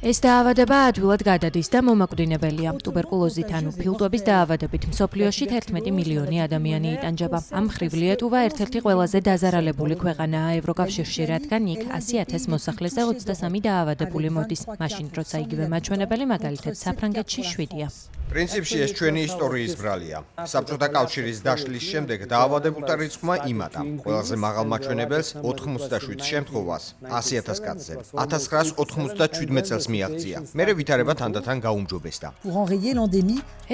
ეს დაავადება ადვილად გადადის და მომაკვდინებელია. Ტუბერკულოზით ანუ ფილტვების დაავადებით მსოფლიოში 11 მილიონი ადამიანი იტანჯება. ამ მხრივ ლიეტუვა ერთ-ერთი ყველაზე დაზარალებული ქვეყანაა ევროკავშირში, რადგან იქ 100,000 მოსახლეზე 23 დაავადებული მოდის. მაშინ, როცა იგივე მაჩვენებელი მაგალითად საფრანგეთში 7-ია. პრინციპში ეს ჩვენი ისტორიის ბრალია. საბჭოთა კავშირის დაშლის შემდეგ დაავადებულთა რიცხვმა იმატა. ყველაზე მაღალ მაჩვენებელს 87 შემთხვევას 100,000 კაცზე 1997 წელს მიაღწია. მერე ვითარება თანდათან გაუმჯობესდა.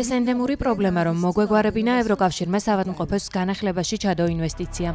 ეს ენდემური პრობლემა, რომ მოგვეგვარებინა ევროკავშირმა საავადმყოფოს განახლებაში ჩადო ინვესტიცია.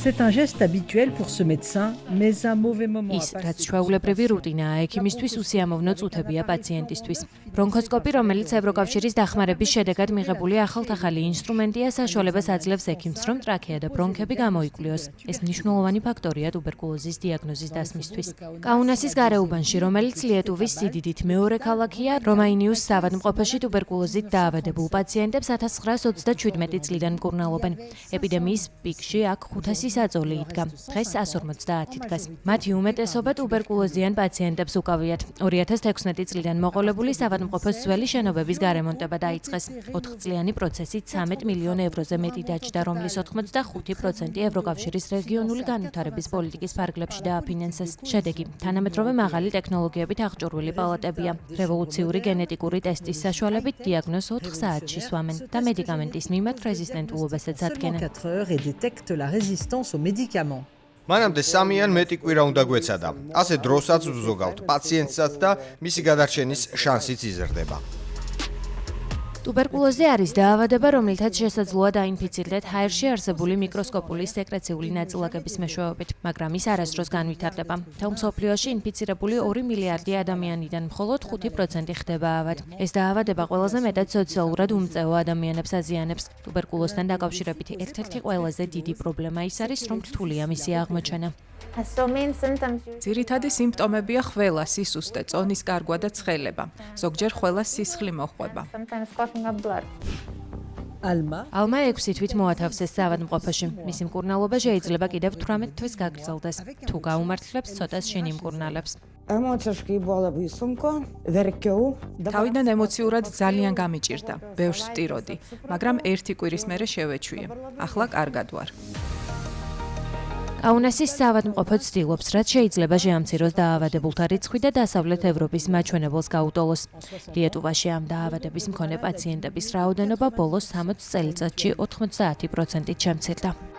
C'est un geste habituel pour ce médecin, mais un mauvais moment. ის რაც ჩვეულებრივი რუტინაა ექიმისთვის უსიამოვნო წუთებია პაციენტისთვის. ბრონქოსკოპი, რომელიც ევროკავშირის დახმარების შედეგად მიღებული ახალ-ახალი ინსტრუმენტია, საშუალებას აძლევს ექიმს, რომ ტრაქეა და ბრონქები გამოიკვლიოს. ეს მნიშვნელოვანი ფაქტორია ტუბერკულოზის დიაგნოზის დასმისთვის. კაუნასის გარეუბანში, რომელიც ლიეტუვის სიდიდით მეორე ქალაქია, რომაინიუს საავადმყოფოში ტუბერკულოზით დაავადებულ პაციენტებს 1927 წლიდან მკურნალობენ. ეპიდემიის პიკში აქ 500 საწოლი იდგა. დღეს 150 დგას. მათი უმეტესობა ტუბერკულოზიან პაციენტებს უკავიათ. 2016 წლიდან მოყოლებული საავადმყოფოს ძველი შენობების გარემონტება დაიწყეს. 4-წლიანი პროცესით 13 მილიონ ევროზე მეტი დაჯდა, რომლის 85% ევროკავშირის რეგიონული განვითარების პოლიტიკის ფარგლებში დააფინანსეს. შედეგი თანამედროვე მაღალი ტექნოლოგიებით აღჭურვილი პალატებია. რევოლუციური გენეტიკური ტესტის საშუალებით დიაგნოზს 4 საათში სვამენ და მედიკამენტის მიმართ რეზისტენტულობასაც ადგენენ. aux médicaments. მანამდე 3 ან მეტი კვირა უნდა გვეცადა. ასე დროსაც ვზოგავთ პაციენტსაც და მისი გადარჩენის შანსიც იზრდება. ტუბერკულოზი არის დაავადება, რომლითაც შესაძლოა დაინფიცირდეთ ჰაერში არსებული მიკროსკოპული სეკრეციული ნაწილაკების მეშვეობით, მაგრამ ის არასდროს განვითარდება. მთელ მსოფლიოში ინფიცირებული 2 მილიარდი ადამიანიდან მხოლოდ 5% ხდება ავად. ეს დაავადება ყველაზე მეტად სოციალურად უმწეო ადამიანებს აზიანებს. ტუბერკულოზთან დაკავშირებით ერთ-ერთი ყველაზე დიდი პრობლემა ის არის, რომ რთულია მისი აღმოჩენა. ძირითადი სიმპტომებია ხველა, სისუსტე, წონის კარგვა და ცხელება. ზოგჯერ ხველას სისხლი მოჰყვება. ალმა 6 თვით მოათავსეს საავადმყოფოში. მისი მკურნალობა შეიძლება კიდევ 18 თვის გაგრძელდეს. თუ გაუმართლებს, ცოტას შინ იმკურნალებს. თავიდან ემოციურად ძალიან გამიჭირდა. ბევრს ვტიროდი, მაგრამ 1 კვირის მერე შევეჩვიე. ახლა კარგად ვარ. კაუნასის საავადმყოფო ცდილობს, რაც შეიძლება შეამციროს დაავადებულთა რიცხვი და დასავლეთ ევროპის მაჩვენებელს გაუტოლოს. ლიეტუვაში ამ დაავადების მქონე პაციენტების რაოდენობა ბოლოს 60 წელიწადში 90%-ით შემცირდა.